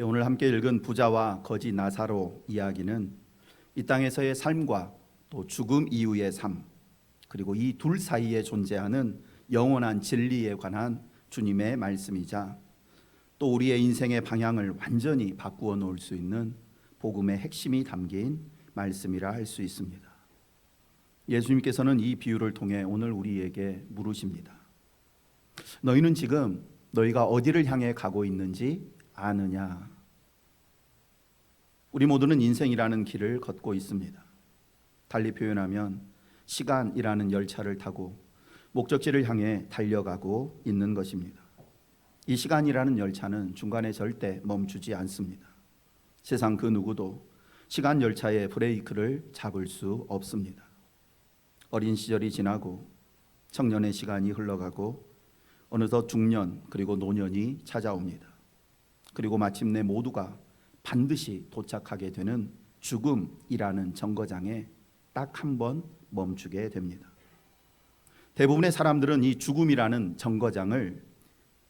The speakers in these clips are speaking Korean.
오늘 함께 읽은 부자와 거지 나사로 이야기는 이 땅에서의 삶과 또 죽음 이후의 삶, 그리고 이 둘 사이에 존재하는 영원한 진리에 관한 주님의 말씀이자 또 우리의 인생의 방향을 완전히 바꾸어 놓을 수 있는 복음의 핵심이 담긴 말씀이라 할 수 있습니다. 예수님께서는 이 비유를 통해 오늘 우리에게 물으십니다. 너희는 지금 너희가 어디를 향해 가고 있는지 아느냐? 우리 모두는 인생이라는 길을 걷고 있습니다. 달리 표현하면 시간이라는 열차를 타고 목적지를 향해 달려가고 있는 것입니다. 이 시간이라는 열차는 중간에 절대 멈추지 않습니다. 세상 그 누구도 시간 열차의 브레이크를 잡을 수 없습니다. 어린 시절이 지나고 청년의 시간이 흘러가고 어느덧 중년 그리고 노년이 찾아옵니다. 그리고 마침내 모두가 반드시 도착하게 되는 죽음이라는 정거장에 딱 한 번 멈추게 됩니다. 대부분의 사람들은 이 죽음이라는 정거장을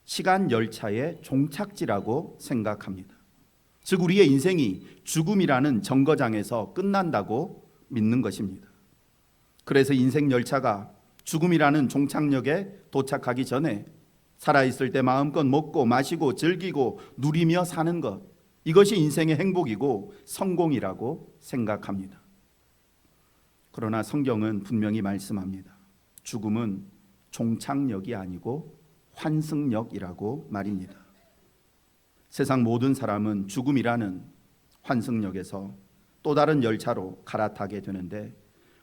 시간 열차의 종착지라고 생각합니다. 즉 우리의 인생이 죽음이라는 정거장에서 끝난다고 믿는 것입니다. 그래서 인생 열차가 죽음이라는 종착역에 도착하기 전에 살아있을 때 마음껏 먹고 마시고 즐기고 누리며 사는 것, 이것이 인생의 행복이고 성공이라고 생각합니다. 그러나 성경은 분명히 말씀합니다. 죽음은 종착역이 아니고 환승역이라고 말입니다. 세상 모든 사람은 죽음이라는 환승역에서 또 다른 열차로 갈아타게 되는데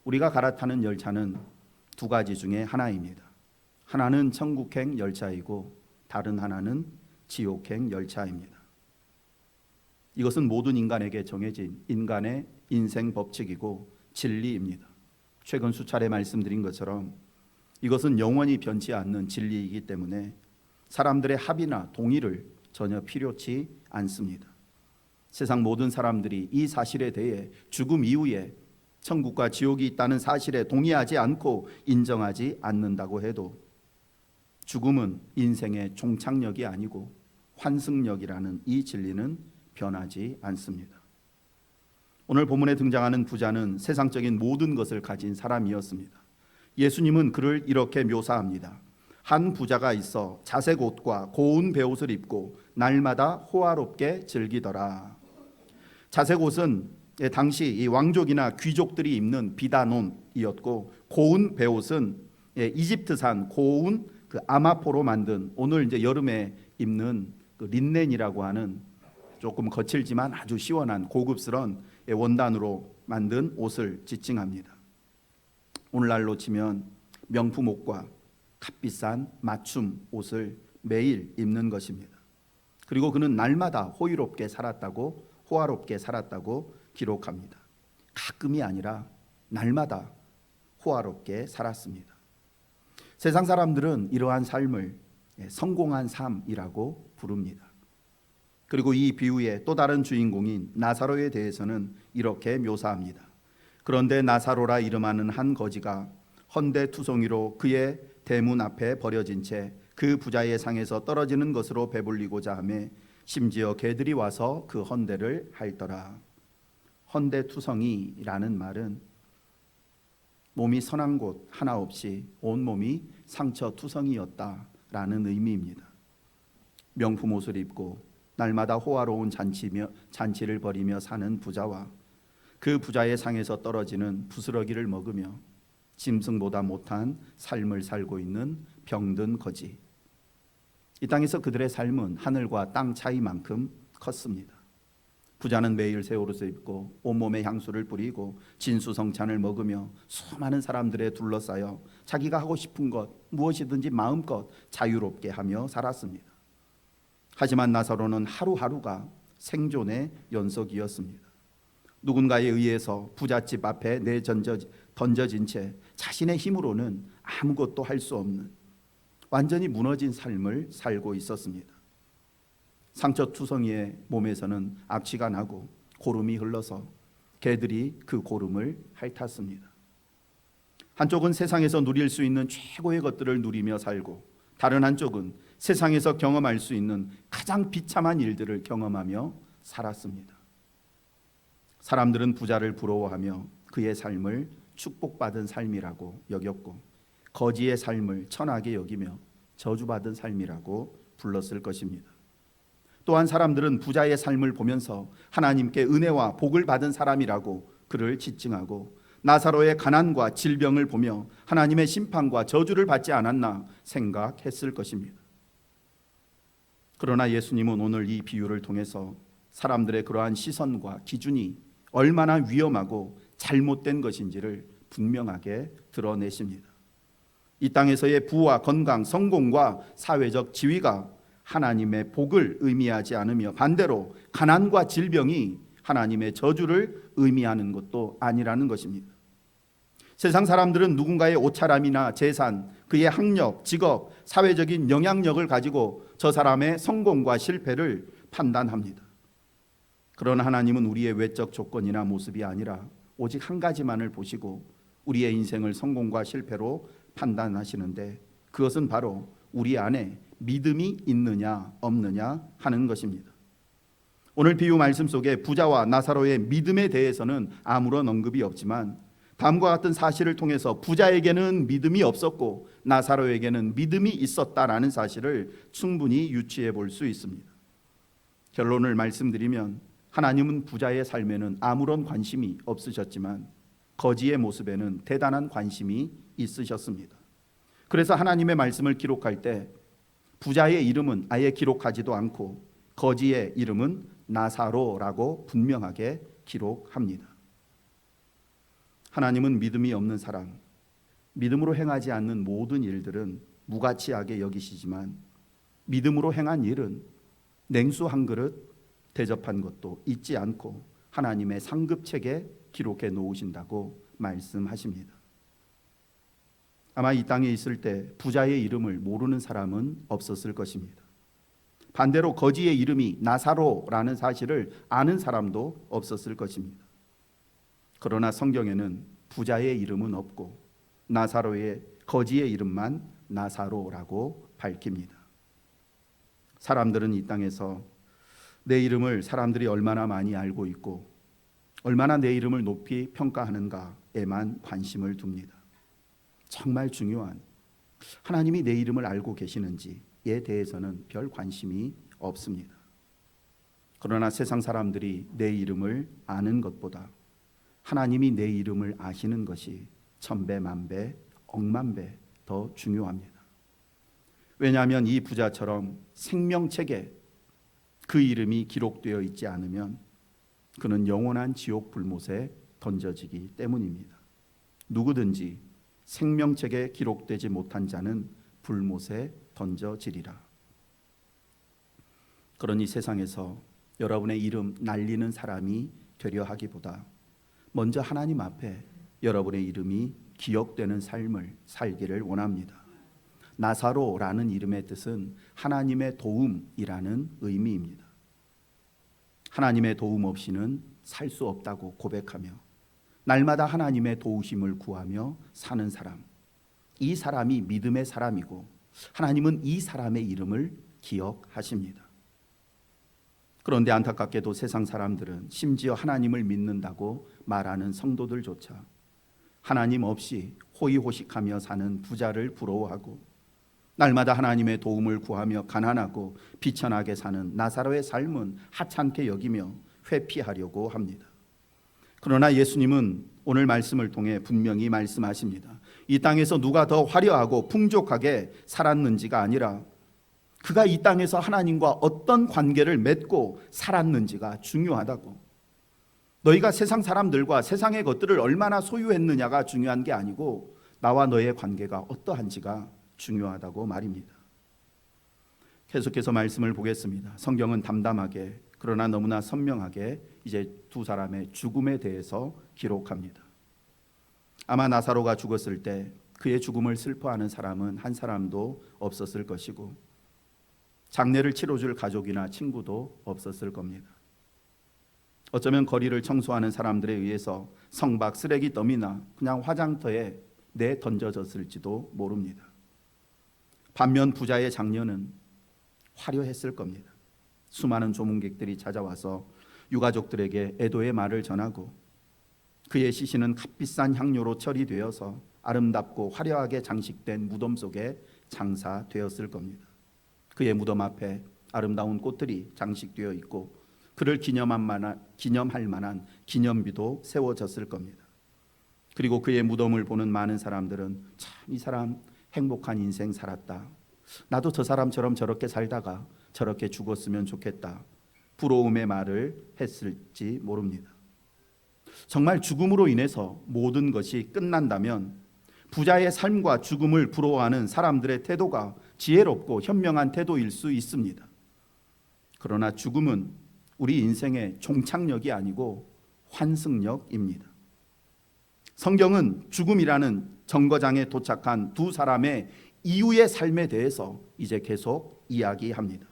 우리가 갈아타는 열차는 두 가지 중에 하나입니다. 하나는 천국행 열차이고 다른 하나는 지옥행 열차입니다. 이것은 모든 인간에게 정해진 인간의 인생 법칙이고 진리입니다. 최근 수차례 말씀드린 것처럼 이것은 영원히 변치 않는 진리이기 때문에 사람들의 합의나 동의를 전혀 필요치 않습니다. 세상 모든 사람들이 이 사실에 대해 죽음 이후에 천국과 지옥이 있다는 사실에 동의하지 않고 인정하지 않는다고 해도 죽음은 인생의 종착역이 아니고 환승역이라는 이 진리는 변하지 않습니다. 오늘 본문에 등장하는 부자는 세상적인 모든 것을 가진 사람이었습니다. 예수님은 그를 이렇게 묘사합니다. 한 부자가 있어 자색 옷과 고운 베옷을 입고 날마다 호화롭게 즐기더라. 자색 옷은 당시 이 왕족이나 귀족들이 입는 비단옷이었고 고운 베옷은 이집트산 고운 그 아마포로 만든 오늘 이제 여름에 입는 그 린넨이라고 하는 조금 거칠지만 아주 시원한 고급스러운 원단으로 만든 옷을 지칭합니다. 오늘날로 치면 명품 옷과 값비싼 맞춤 옷을 매일 입는 것입니다. 그리고 그는 날마다 호화롭게 살았다고 기록합니다. 가끔이 아니라 날마다 호화롭게 살았습니다. 세상 사람들은 이러한 삶을 성공한 삶이라고 부릅니다. 그리고 이 비유의 또 다른 주인공인 나사로에 대해서는 이렇게 묘사합니다. 그런데 나사로라 이름하는 한 거지가 헌데투성이로 그의 대문 앞에 버려진 채 그 부자의 상에서 떨어지는 것으로 배불리고자 하며 심지어 개들이 와서 그 헌데를 핥더라. 헌데투성이라는 말은 몸이 선한 곳 하나 없이 온몸이 상처투성이었다라는 의미입니다. 명품 옷을 입고 날마다 호화로운 잔치를 벌이며 사는 부자와 그 부자의 상에서 떨어지는 부스러기를 먹으며 짐승보다 못한 삶을 살고 있는 병든 거지. 이 땅에서 그들의 삶은 하늘과 땅 차이만큼 컸습니다. 부자는 매일 새 옷을 입고 온몸에 향수를 뿌리고 진수성찬을 먹으며 수많은 사람들에 둘러싸여 자기가 하고 싶은 것 무엇이든지 마음껏 자유롭게 하며 살았습니다. 하지만 나사로는 하루하루가 생존의 연속이었습니다. 누군가에 의해서 부잣집 앞에 던져진 채 자신의 힘으로는 아무것도 할 수 없는 완전히 무너진 삶을 살고 있었습니다. 상처투성이의 몸에서는 악취가 나고 고름이 흘러서 개들이 그 고름을 핥았습니다. 한쪽은 세상에서 누릴 수 있는 최고의 것들을 누리며 살고 다른 한쪽은 세상에서 경험할 수 있는 가장 비참한 일들을 경험하며 살았습니다. 사람들은 부자를 부러워하며 그의 삶을 축복받은 삶이라고 여겼고, 거지의 삶을 천하게 여기며 저주받은 삶이라고 불렀을 것입니다. 또한 사람들은 부자의 삶을 보면서 하나님께 은혜와 복을 받은 사람이라고 그를 지칭하고, 나사로의 가난과 질병을 보며 하나님의 심판과 저주를 받지 않았나 생각했을 것입니다. 그러나 예수님은 오늘 이 비유를 통해서 사람들의 그러한 시선과 기준이 얼마나 위험하고 잘못된 것인지를 분명하게 드러내십니다. 이 땅에서의 부와 건강, 성공과 사회적 지위가 하나님의 복을 의미하지 않으며, 반대로 가난과 질병이 하나님의 저주를 의미하는 것도 아니라는 것입니다. 세상 사람들은 누군가의 옷차림이나 재산, 그의 학력, 직업, 사회적인 영향력을 가지고 저 사람의 성공과 실패를 판단합니다. 그러나 하나님은 우리의 외적 조건이나 모습이 아니라 오직 한 가지만을 보시고 우리의 인생을 성공과 실패로 판단하시는데, 그것은 바로 우리 안에 믿음이 있느냐 없느냐 하는 것입니다. 오늘 비유 말씀 속에 부자와 나사로의 믿음에 대해서는 아무런 언급이 없지만, 다음과 같은 사실을 통해서 부자에게는 믿음이 없었고 나사로에게는 믿음이 있었다라는 사실을 충분히 유추해 볼 수 있습니다. 결론을 말씀드리면, 하나님은 부자의 삶에는 아무런 관심이 없으셨지만 거지의 모습에는 대단한 관심이 있으셨습니다. 그래서 하나님의 말씀을 기록할 때 부자의 이름은 아예 기록하지도 않고 거지의 이름은 나사로라고 분명하게 기록합니다. 하나님은 믿음이 없는 사람, 믿음으로 행하지 않는 모든 일들은 무가치하게 여기시지만, 믿음으로 행한 일은 냉수 한 그릇 대접한 것도 잊지 않고 하나님의 상급책에 기록해 놓으신다고 말씀하십니다. 아마 이 땅에 있을 때 부자의 이름을 모르는 사람은 없었을 것입니다. 반대로 거지의 이름이 나사로라는 사실을 아는 사람도 없었을 것입니다. 그러나 성경에는 부자의 이름은 없고 나사로의 거지의 이름만 나사로라고 밝힙니다. 사람들은 이 땅에서 내 이름을 사람들이 얼마나 많이 알고 있고 얼마나 내 이름을 높이 평가하는가에만 관심을 둡니다. 정말 중요한 하나님이 내 이름을 알고 계시는지에 대해서는 별 관심이 없습니다. 그러나 세상 사람들이 내 이름을 아는 것보다 하나님이 내 이름을 아시는 것이 천배, 만배, 억만배 더 중요합니다. 왜냐하면 이 부자처럼 생명책에 그 이름이 기록되어 있지 않으면 그는 영원한 지옥 불못에 던져지기 때문입니다. 누구든지 생명책에 기록되지 못한 자는 불못에 던져지리라. 그러니 세상에서 여러분의 이름 날리는 사람이 되려 하기보다 먼저 하나님 앞에 여러분의 이름이 기억되는 삶을 살기를 원합니다. 나사로라는 이름의 뜻은 하나님의 도움이라는 의미입니다. 하나님의 도움 없이는 살 수 없다고 고백하며 날마다 하나님의 도우심을 구하며 사는 사람, 이 사람이 믿음의 사람이고 하나님은 이 사람의 이름을 기억하십니다. 그런데 안타깝게도 세상 사람들은 심지어 하나님을 믿는다고 말하는 성도들조차 하나님 없이 호의호식하며 사는 부자를 부러워하고 날마다 하나님의 도움을 구하며 가난하고 비천하게 사는 나사로의 삶은 하찮게 여기며 회피하려고 합니다. 그러나 예수님은 오늘 말씀을 통해 분명히 말씀하십니다. 이 땅에서 누가 더 화려하고 풍족하게 살았는지가 아니라 그가 이 땅에서 하나님과 어떤 관계를 맺고 살았는지가 중요하다고. 너희가 세상 사람들과 세상의 것들을 얼마나 소유했느냐가 중요한 게 아니고 나와 너의 관계가 어떠한지가 중요하다고 말입니다. 계속해서 말씀을 보겠습니다. 성경은 담담하게 그러나 너무나 선명하게 이제 두 사람의 죽음에 대해서 기록합니다. 아마 나사로가 죽었을 때 그의 죽음을 슬퍼하는 사람은 한 사람도 없었을 것이고 장례를 치러줄 가족이나 친구도 없었을 겁니다. 어쩌면 거리를 청소하는 사람들에 의해서 성박 쓰레기 더미나 그냥 화장터에 내던져졌을지도 모릅니다. 반면 부자의 장녀는 화려했을 겁니다. 수많은 조문객들이 찾아와서 유가족들에게 애도의 말을 전하고 그의 시신은 값비싼 향료로 처리되어서 아름답고 화려하게 장식된 무덤 속에 장사되었을 겁니다. 그의 무덤 앞에 아름다운 꽃들이 장식되어 있고 그를 기념할 만한 기념비도 세워졌을 겁니다. 그리고 그의 무덤을 보는 많은 사람들은 참 이 사람 행복한 인생 살았다. 나도 저 사람처럼 저렇게 살다가 저렇게 죽었으면 좋겠다. 부러움의 말을 했을지 모릅니다. 정말 죽음으로 인해서 모든 것이 끝난다면 부자의 삶과 죽음을 부러워하는 사람들의 태도가 지혜롭고 현명한 태도일 수 있습니다. 그러나 죽음은 우리 인생의 종착역이 아니고 환승역입니다. 성경은 죽음이라는 정거장에 도착한 두 사람의 이후의 삶에 대해서 이제 계속 이야기합니다.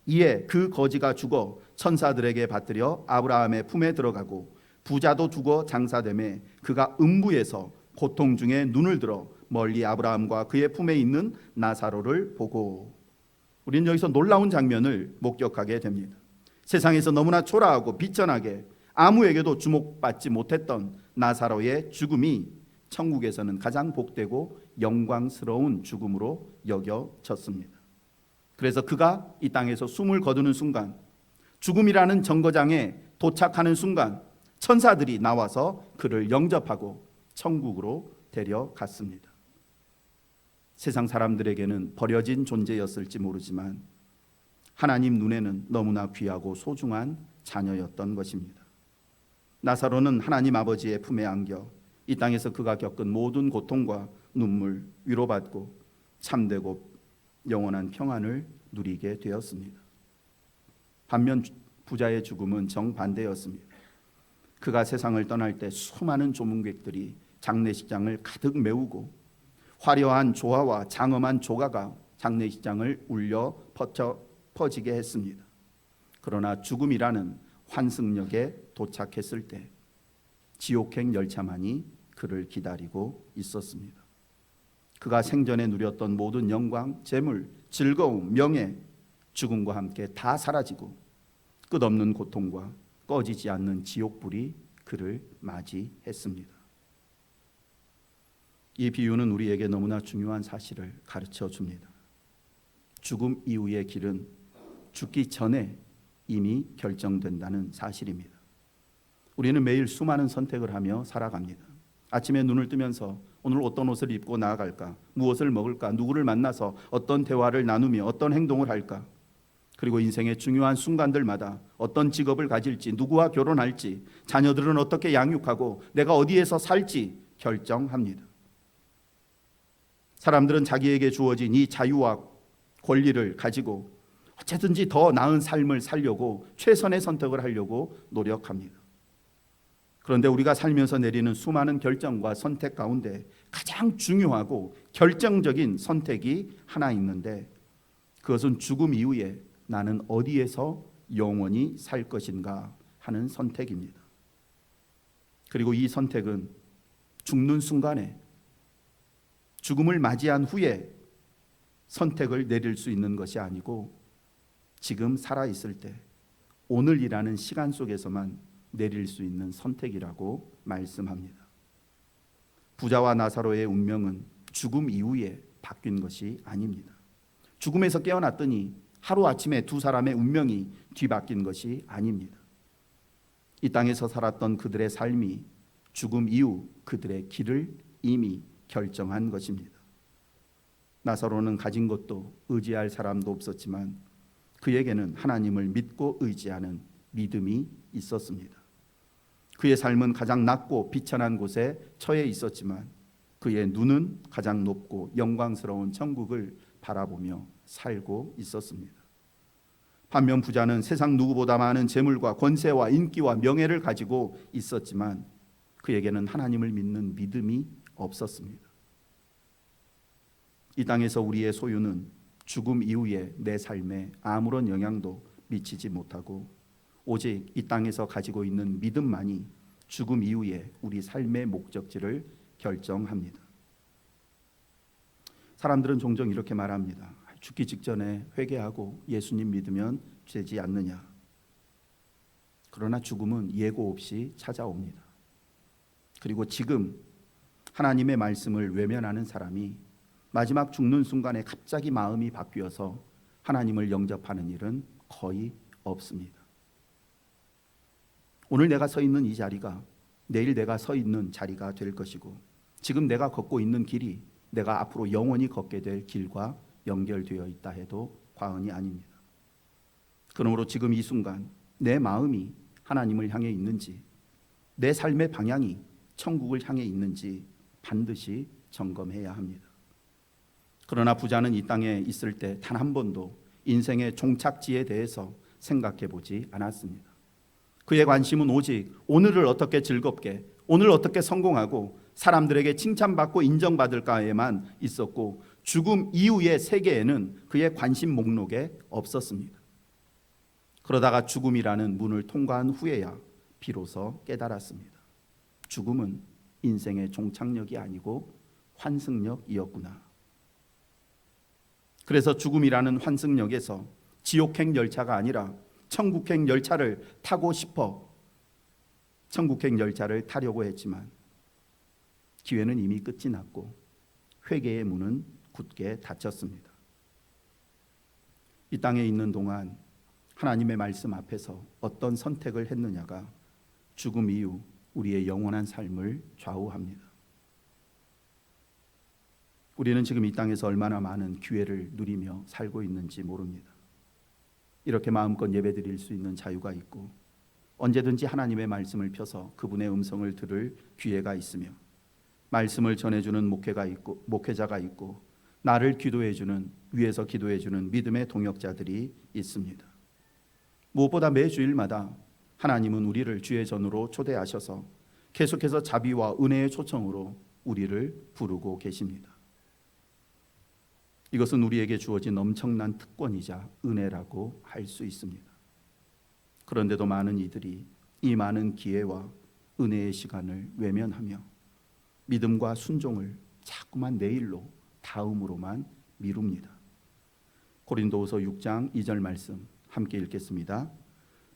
이에 그 거지가 죽어 천사들에게 받들여 아브라함의 품에 들어가고 부자도 죽어 장사되매 그가 음부에서 고통 중에 눈을 들어 멀리 아브라함과 그의 품에 있는 나사로를 보고, 우리는 여기서 놀라운 장면을 목격하게 됩니다. 세상에서 너무나 초라하고 비천하게 아무에게도 주목받지 못했던 나사로의 죽음이 천국에서는 가장 복되고 영광스러운 죽음으로 여겨졌습니다. 그래서 그가 이 땅에서 숨을 거두는 순간, 죽음이라는 정거장에 도착하는 순간 천사들이 나와서 그를 영접하고 천국으로 데려갔습니다. 세상 사람들에게는 버려진 존재였을지 모르지만 하나님 눈에는 너무나 귀하고 소중한 자녀였던 것입니다. 나사로는 하나님 아버지의 품에 안겨 이 땅에서 그가 겪은 모든 고통과 눈물 위로받고 참되고 영원한 평안을 누리게 되었습니다. 반면 부자의 죽음은 정반대였습니다. 그가 세상을 떠날 때 수많은 조문객들이 장례식장을 가득 메우고 화려한 조화와 장엄한 조가가 장례식장을 울려 퍼지게 했습니다. 그러나 죽음이라는 환승역에 도착했을 때 지옥행 열차만이 그를 기다리고 있었습니다. 그가 생전에 누렸던 모든 영광, 재물, 즐거움, 명예, 죽음과 함께 다 사라지고 끝없는 고통과 꺼지지 않는 지옥불이 그를 맞이했습니다. 이 비유는 우리에게 너무나 중요한 사실을 가르쳐 줍니다. 죽음 이후의 길은 죽기 전에 이미 결정된다는 사실입니다. 우리는 매일 수많은 선택을 하며 살아갑니다. 아침에 눈을 뜨면서 오늘 어떤 옷을 입고 나아갈까? 무엇을 먹을까? 누구를 만나서 어떤 대화를 나누며 어떤 행동을 할까? 그리고 인생의 중요한 순간들마다 어떤 직업을 가질지, 누구와 결혼할지, 자녀들은 어떻게 양육하고 내가 어디에서 살지 결정합니다. 사람들은 자기에게 주어진 이 자유와 권리를 가지고 어쨌든지 더 나은 삶을 살려고 최선의 선택을 하려고 노력합니다. 그런데 우리가 살면서 내리는 수많은 결정과 선택 가운데 가장 중요하고 결정적인 선택이 하나 있는데 그것은 죽음 이후에 나는 어디에서 영원히 살 것인가 하는 선택입니다. 그리고 이 선택은 죽는 순간에 죽음을 맞이한 후에 선택을 내릴 수 있는 것이 아니고 지금 살아있을 때 오늘이라는 시간 속에서만 내릴 수 있는 선택이라고 말씀합니다. 부자와 나사로의 운명은 죽음 이후에 바뀐 것이 아닙니다. 죽음에서 깨어났더니 하루아침에 두 사람의 운명이 뒤바뀐 것이 아닙니다. 이 땅에서 살았던 그들의 삶이 죽음 이후 그들의 길을 이미 결정한 것입니다. 나사로는 가진 것도 의지할 사람도 없었지만 그에게는 하나님을 믿고 의지하는 믿음이 있었습니다. 그의 삶은 가장 낮고 비천한 곳에 처해 있었지만 그의 눈은 가장 높고 영광스러운 천국을 바라보며 살고 있었습니다. 반면 부자는 세상 누구보다 많은 재물과 권세와 인기와 명예를 가지고 있었지만 그에게는 하나님을 믿는 믿음이 없었습니다. 이 땅에서 우리의 소유는 죽음 이후에 내 삶에 아무런 영향도 미치지 못하고 오직 이 땅에서 가지고 있는 믿음만이 죽음 이후에 우리 삶의 목적지를 결정합니다. 사람들은 종종 이렇게 말합니다. 죽기 직전에 회개하고 예수님 믿으면 되지 않느냐. 그러나 죽음은 예고 없이 찾아옵니다. 그리고 지금 하나님의 말씀을 외면하는 사람이 마지막 죽는 순간에 갑자기 마음이 바뀌어서 하나님을 영접하는 일은 거의 없습니다. 오늘 내가 서 있는 이 자리가 내일 내가 서 있는 자리가 될 것이고, 지금 내가 걷고 있는 길이 내가 앞으로 영원히 걷게 될 길과 연결되어 있다 해도 과언이 아닙니다. 그러므로 지금 이 순간 내 마음이 하나님을 향해 있는지, 내 삶의 방향이 천국을 향해 있는지 반드시 점검해야 합니다. 그러나 부자는 이 땅에 있을 때 단 한 번도 인생의 종착지에 대해서 생각해 보지 않았습니다. 그의 관심은 오직 오늘을 어떻게 즐겁게, 오늘 어떻게 성공하고 사람들에게 칭찬받고 인정받을까에만 있었고, 죽음 이후의 세계에는 그의 관심 목록에 없었습니다. 그러다가 죽음이라는 문을 통과한 후에야 비로소 깨달았습니다. 죽음은 인생의 종착역이 아니고 환승역이었구나. 그래서 죽음이라는 환승역에서 지옥행 열차가 아니라 천국행 열차를 타고 싶어 천국행 열차를 타려고 했지만 기회는 이미 끝이 났고 회개의 문은 굳게 닫혔습니다. 이 땅에 있는 동안 하나님의 말씀 앞에서 어떤 선택을 했느냐가 죽음 이후 우리의 영원한 삶을 좌우합니다. 우리는 지금 이 땅에서 얼마나 많은 기회를 누리며 살고 있는지 모릅니다. 이렇게 마음껏 예배드릴 수 있는 자유가 있고, 언제든지 하나님의 말씀을 펴서 그분의 음성을 들을 기회가 있으며, 말씀을 전해주는 목회자가 있고, 나를 기도해주는, 위에서 기도해주는 믿음의 동역자들이 있습니다. 무엇보다 매주일마다 하나님은 우리를 주의 전으로 초대하셔서 계속해서 자비와 은혜의 초청으로 우리를 부르고 계십니다. 이것은 우리에게 주어진 엄청난 특권이자 은혜라고 할 수 있습니다. 그런데도 많은 이들이 이 많은 기회와 은혜의 시간을 외면하며 믿음과 순종을 자꾸만 내일로, 다음으로만 미룹니다. 고린도후서 6장 2절 말씀 함께 읽겠습니다.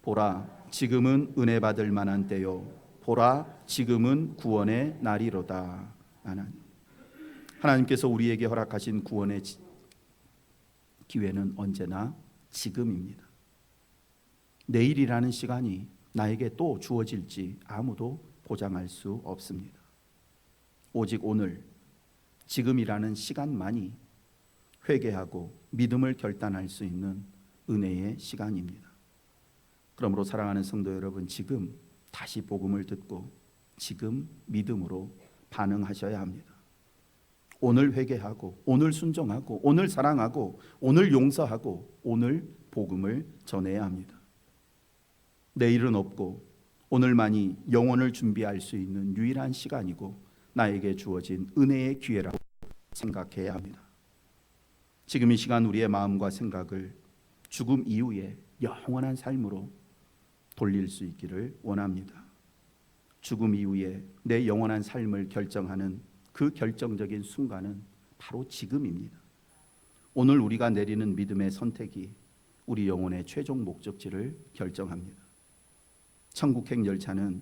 보라, 지금은 은혜 받을 만한 때요, 보라, 지금은 구원의 날이로다. 하나님께서 우리에게 허락하신 구원의 기회는 언제나 지금입니다. 내일이라는 시간이 나에게 또 주어질지 아무도 보장할 수 없습니다. 오직 오늘, 지금이라는 시간만이 회개하고 믿음을 결단할 수 있는 은혜의 시간입니다. 그러므로 사랑하는 성도 여러분, 지금 다시 복음을 듣고 지금 믿음으로 반응하셔야 합니다. 오늘 회개하고, 오늘 순종하고, 오늘 사랑하고, 오늘 용서하고, 오늘 복음을 전해야 합니다. 내일은 없고 오늘만이 영혼을 준비할 수 있는 유일한 시간이고 나에게 주어진 은혜의 기회라고 생각해야 합니다. 지금 이 시간 우리의 마음과 생각을 죽음 이후에 영원한 삶으로 돌릴 수 있기를 원합니다. 죽음 이후에 내 영원한 삶을 결정하는 그 결정적인 순간은 바로 지금입니다. 오늘 우리가 내리는 믿음의 선택이 우리 영혼의 최종 목적지를 결정합니다. 천국행 열차는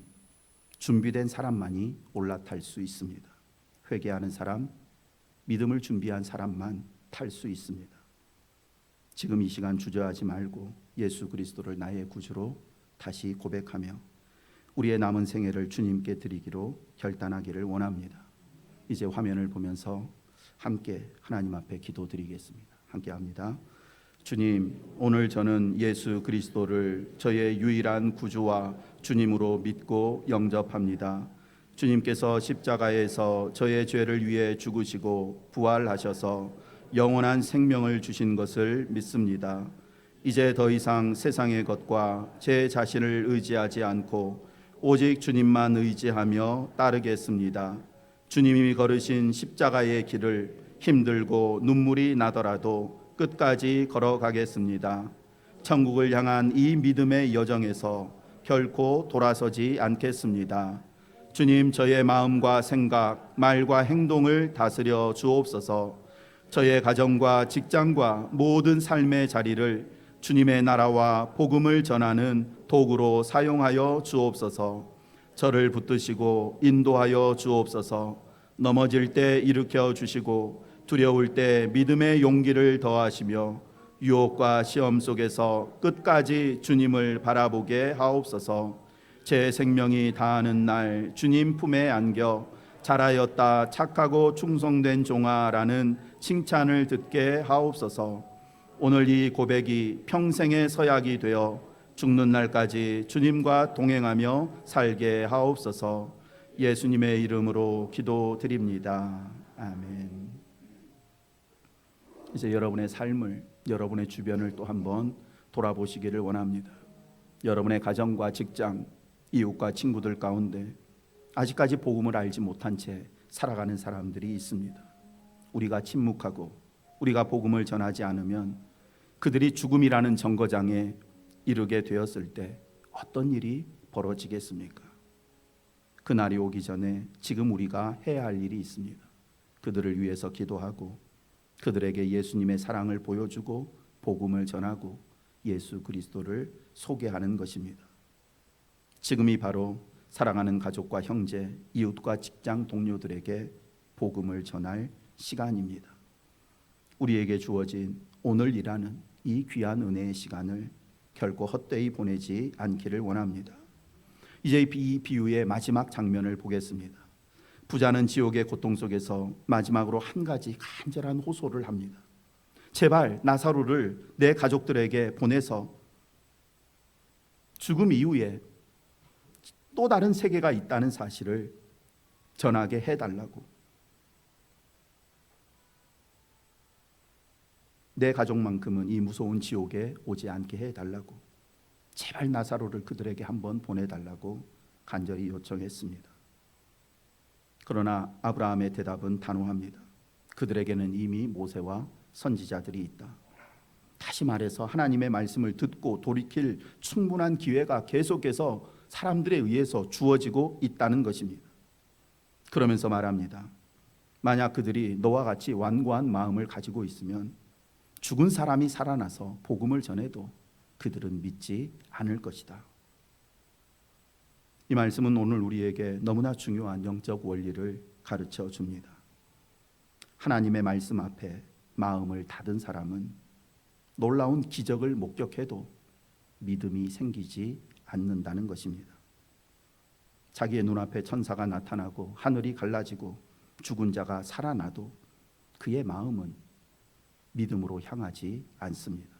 준비된 사람만이 올라탈 수 있습니다. 회개하는 사람, 믿음을 준비한 사람만 탈 수 있습니다. 지금 이 시간 주저하지 말고 예수 그리스도를 나의 구주로 다시 고백하며 우리의 남은 생애를 주님께 드리기로 결단하기를 원합니다. 이제 화면을 보면서 함께 하나님 앞에 기도드리겠습니다. 함께 합니다. 주님, 오늘 저는 예수 그리스도를 저의 유일한 구주와 주님으로 믿고 영접합니다. 주님께서 십자가에서 저의 죄를 위해 죽으시고 부활하셔서 영원한 생명을 주신 것을 믿습니다. 이제 더 이상 세상의 것과 제 자신을 의지하지 않고 오직 주님만 의지하며 따르겠습니다. 주님이 걸으신 십자가의 길을 힘들고 눈물이 나더라도 끝까지 걸어가겠습니다. 천국을 향한 이 믿음의 여정에서 결코 돌아서지 않겠습니다. 주님, 저의 마음과 생각, 말과 행동을 다스려 주옵소서. 저의 가정과 직장과 모든 삶의 자리를 주님의 나라와 복음을 전하는 도구로 사용하여 주옵소서. 저를 붙드시고 인도하여 주옵소서. 넘어질 때 일으켜 주시고 두려울 때 믿음의 용기를 더하시며 유혹과 시험 속에서 끝까지 주님을 바라보게 하옵소서. 제 생명이 다하는 날 주님 품에 안겨 잘하였다 착하고 충성된 종아라는 칭찬을 듣게 하옵소서. 오늘 이 고백이 평생의 서약이 되어 죽는 날까지 주님과 동행하며 살게 하옵소서. 예수님의 이름으로 기도드립니다. 아멘. 이제 여러분의 삶을, 여러분의 주변을 또 한번 돌아보시기를 원합니다. 여러분의 가정과 직장, 이웃과 친구들 가운데 아직까지 복음을 알지 못한 채 살아가는 사람들이 있습니다. 우리가 침묵하고 우리가 복음을 전하지 않으면 그들이 죽음이라는 정거장에 이르게 되었을 때 어떤 일이 벌어지겠습니까? 그날이 오기 전에 지금 우리가 해야 할 일이 있습니다. 그들을 위해서 기도하고 그들에게 예수님의 사랑을 보여주고 복음을 전하고 예수 그리스도를 소개하는 것입니다. 지금이 바로 사랑하는 가족과 형제, 이웃과 직장 동료들에게 복음을 전할 시간입니다. 우리에게 주어진 오늘이라는 이 귀한 은혜의 시간을 결코 헛되이 보내지 않기를 원합니다. 이제 이 비유의 마지막 장면을 보겠습니다. 부자는 지옥의 고통 속에서 마지막으로 한 가지 간절한 호소를 합니다. 제발 나사로를 내 가족들에게 보내서 죽음 이후에 또 다른 세계가 있다는 사실을 전하게 해달라고. 내 가족만큼은 이 무서운 지옥에 오지 않게 해달라고. 제발 나사로를 그들에게 한번 보내달라고 간절히 요청했습니다. 그러나 아브라함의 대답은 단호합니다. 그들에게는 이미 모세와 선지자들이 있다. 다시 말해서 하나님의 말씀을 듣고 돌이킬 충분한 기회가 계속해서 사람들에 의해서 주어지고 있다는 것입니다. 그러면서 말합니다. 만약 그들이 너와 같이 완고한 마음을 가지고 있으면 죽은 사람이 살아나서 복음을 전해도 그들은 믿지 않을 것이다. 이 말씀은 오늘 우리에게 너무나 중요한 영적 원리를 가르쳐 줍니다. 하나님의 말씀 앞에 마음을 닫은 사람은 놀라운 기적을 목격해도 믿음이 생기지 않는다는 것입니다. 자기의 눈앞에 천사가 나타나고 하늘이 갈라지고 죽은 자가 살아나도 그의 마음은 믿음으로 향하지 않습니다.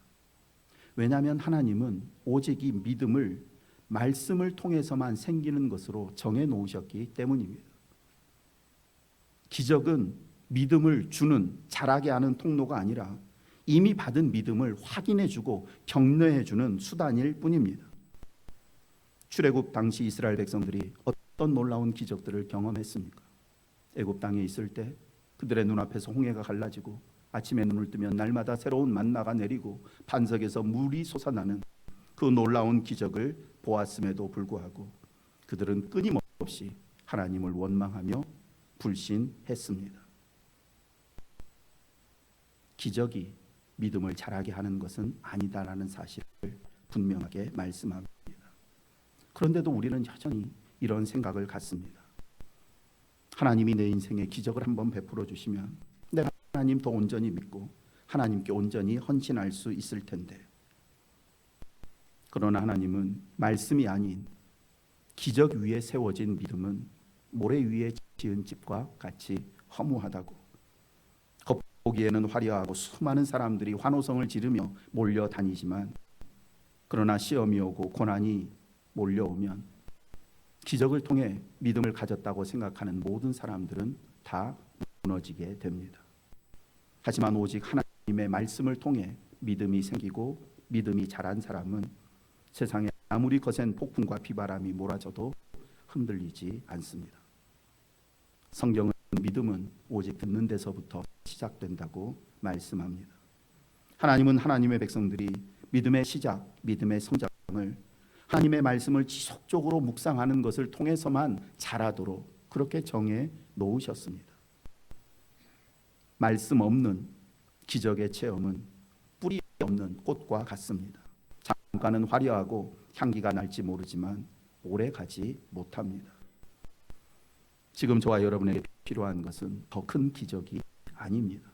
왜냐하면 하나님은 오직 이 믿음을 말씀을 통해서만 생기는 것으로 정해 놓으셨기 때문입니다. 기적은 믿음을 주는, 자라게 하는 통로가 아니라 이미 받은 믿음을 확인해주고 격려해주는 수단일 뿐입니다. 출애굽 당시 이스라엘 백성들이 어떤 놀라운 기적들을 경험했습니까? 애굽 땅에 있을 때 그들의 눈앞에서 홍해가 갈라지고 아침에 눈을 뜨면 날마다 새로운 만나가 내리고 반석에서 물이 솟아나는 그 놀라운 기적을 보았음에도 불구하고 그들은 끊임없이 하나님을 원망하며 불신했습니다. 기적이 믿음을 자라게 하는 것은 아니다라는 사실을 분명하게 말씀합니다. 그런데도 우리는 여전히 이런 생각을 갖습니다. 하나님이 내 인생에 기적을 한번 베풀어 주시면 내가 하나님 더 온전히 믿고 하나님께 온전히 헌신할 수 있을 텐데, 그러나 하나님은 말씀이 아닌 기적 위에 세워진 믿음은 모래 위에 지은 집과 같이 허무하다고. 겉보기에는 화려하고 수많은 사람들이 환호성을 지르며 몰려다니지만 그러나 시험이 오고 고난이 몰려오면 기적을 통해 믿음을 가졌다고 생각하는 모든 사람들은 다 무너지게 됩니다. 하지만 오직 하나님의 말씀을 통해 믿음이 생기고 믿음이 자란 사람은 세상에 아무리 거센 폭풍과 비바람이 몰아져도 흔들리지 않습니다. 성경은 믿음은 오직 듣는 데서부터 시작된다고 말씀합니다. 하나님은 하나님의 백성들이 믿음의 시작, 믿음의 성장을 하나님의 말씀을 지속적으로 묵상하는 것을 통해서만 자라도록 그렇게 정해 놓으셨습니다. 말씀 없는 기적의 체험은 뿌리 없는 꽃과 같습니다. 잠깐은 화려하고 향기가 날지 모르지만 오래 가지 못합니다. 지금 저와 여러분에게 필요한 것은 더 큰 기적이 아닙니다.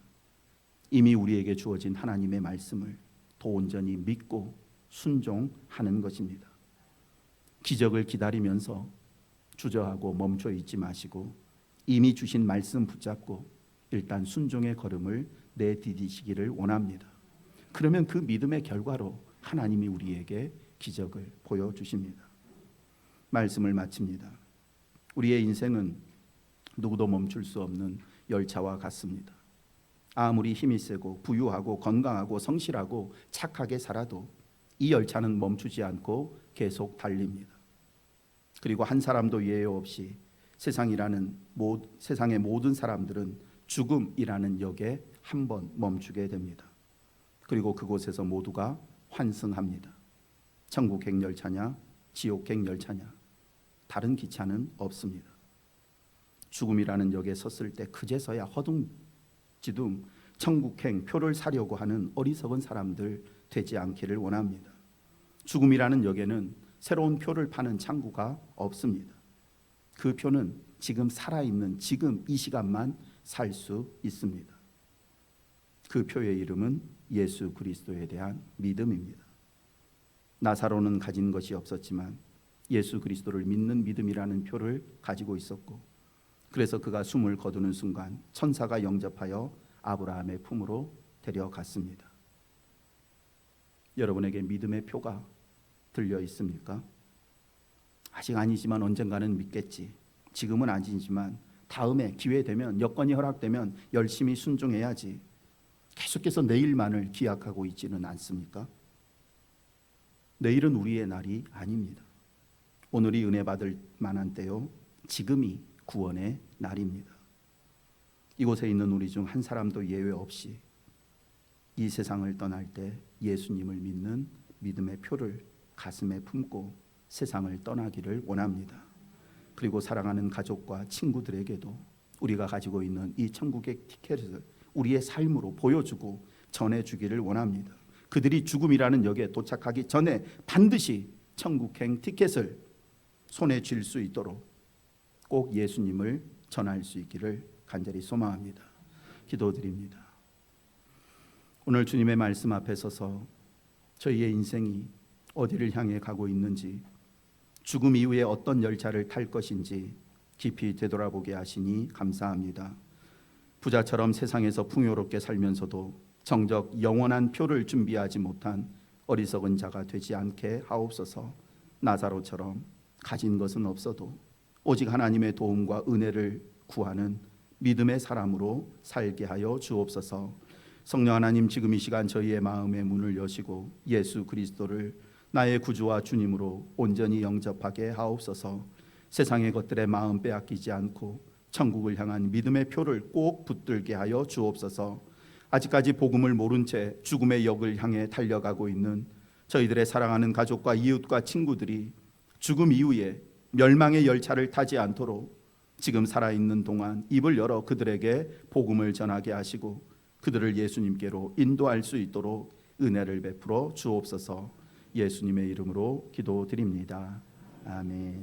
이미 우리에게 주어진 하나님의 말씀을 더 온전히 믿고 순종하는 것입니다. 기적을 기다리면서 주저하고 멈춰 있지 마시고 이미 주신 말씀 붙잡고 일단 순종의 걸음을 내디디시기를 원합니다. 그러면 그 믿음의 결과로 하나님이 우리에게 기적을 보여주십니다. 말씀을 마칩니다. 우리의 인생은 누구도 멈출 수 없는 열차와 같습니다. 아무리 힘이 세고 부유하고 건강하고 성실하고 착하게 살아도 이 열차는 멈추지 않고 계속 달립니다. 그리고 한 사람도 예외 없이 세상의 모든 사람들은 죽음이라는 역에 한 번 멈추게 됩니다. 그리고 그곳에서 모두가 환승합니다. 천국행 열차냐 지옥행 열차냐 다른 기차는 없습니다. 죽음이라는 역에 섰을 때 그제서야 허둥지둥 천국행 표를 사려고 하는 어리석은 사람들 되지 않기를 원합니다. 죽음이라는 역에는 새로운 표를 파는 창구가 없습니다. 그 표는 지금 살아있는 지금 이 시간만 살 수 있습니다. 그 표의 이름은 예수 그리스도에 대한 믿음입니다. 나사로는 가진 것이 없었지만 예수 그리스도를 믿는 믿음이라는 표를 가지고 있었고, 그래서 그가 숨을 거두는 순간 천사가 영접하여 아브라함의 품으로 데려갔습니다. 여러분에게 믿음의 표가 들려 있습니까? 아직 아니지만 언젠가는 믿겠지. 지금은 아니지만 다음에 기회 되면, 여건이 허락되면 열심히 순종해야지. 계속해서 내일만을 기약하고 있지는 않습니까? 내일은 우리의 날이 아닙니다. 오늘이 은혜 받을 만한 때요, 지금이 구원의 날입니다. 이곳에 있는 우리 중 한 사람도 예외 없이 이 세상을 떠날 때 예수님을 믿는 믿음의 표를 가슴에 품고 세상을 떠나기를 원합니다. 그리고 사랑하는 가족과 친구들에게도 우리가 가지고 있는 이 천국의 티켓을 우리의 삶으로 보여주고 전해주기를 원합니다. 그들이 죽음이라는 역에 도착하기 전에 반드시 천국행 티켓을 손에 쥘 수 있도록 꼭 예수님을 전할 수 있기를 간절히 소망합니다. 기도드립니다. 오늘 주님의 말씀 앞에 서서 저희의 인생이 어디를 향해 가고 있는지, 죽음 이후에 어떤 열차를 탈 것인지 깊이 되돌아보게 하시니 감사합니다. 부자처럼 세상에서 풍요롭게 살면서도 정적 영원한 표를 준비하지 못한 어리석은 자가 되지 않게 하옵소서. 나사로처럼 가진 것은 없어도 오직 하나님의 도움과 은혜를 구하는 믿음의 사람으로 살게 하여 주옵소서. 성령 하나님, 지금 이 시간 저희의 마음의 문을 여시고 예수 그리스도를 나의 구주와 주님으로 온전히 영접하게 하옵소서. 세상의 것들에 마음 빼앗기지 않고 천국을 향한 믿음의 표를 꼭 붙들게 하여 주옵소서. 아직까지 복음을 모른 채 죽음의 역을 향해 달려가고 있는 저희들의 사랑하는 가족과 이웃과 친구들이 죽음 이후에 멸망의 열차를 타지 않도록 지금 살아있는 동안 입을 열어 그들에게 복음을 전하게 하시고 그들을 예수님께로 인도할 수 있도록 은혜를 베풀어 주옵소서. 예수님의 이름으로 기도드립니다. 아멘.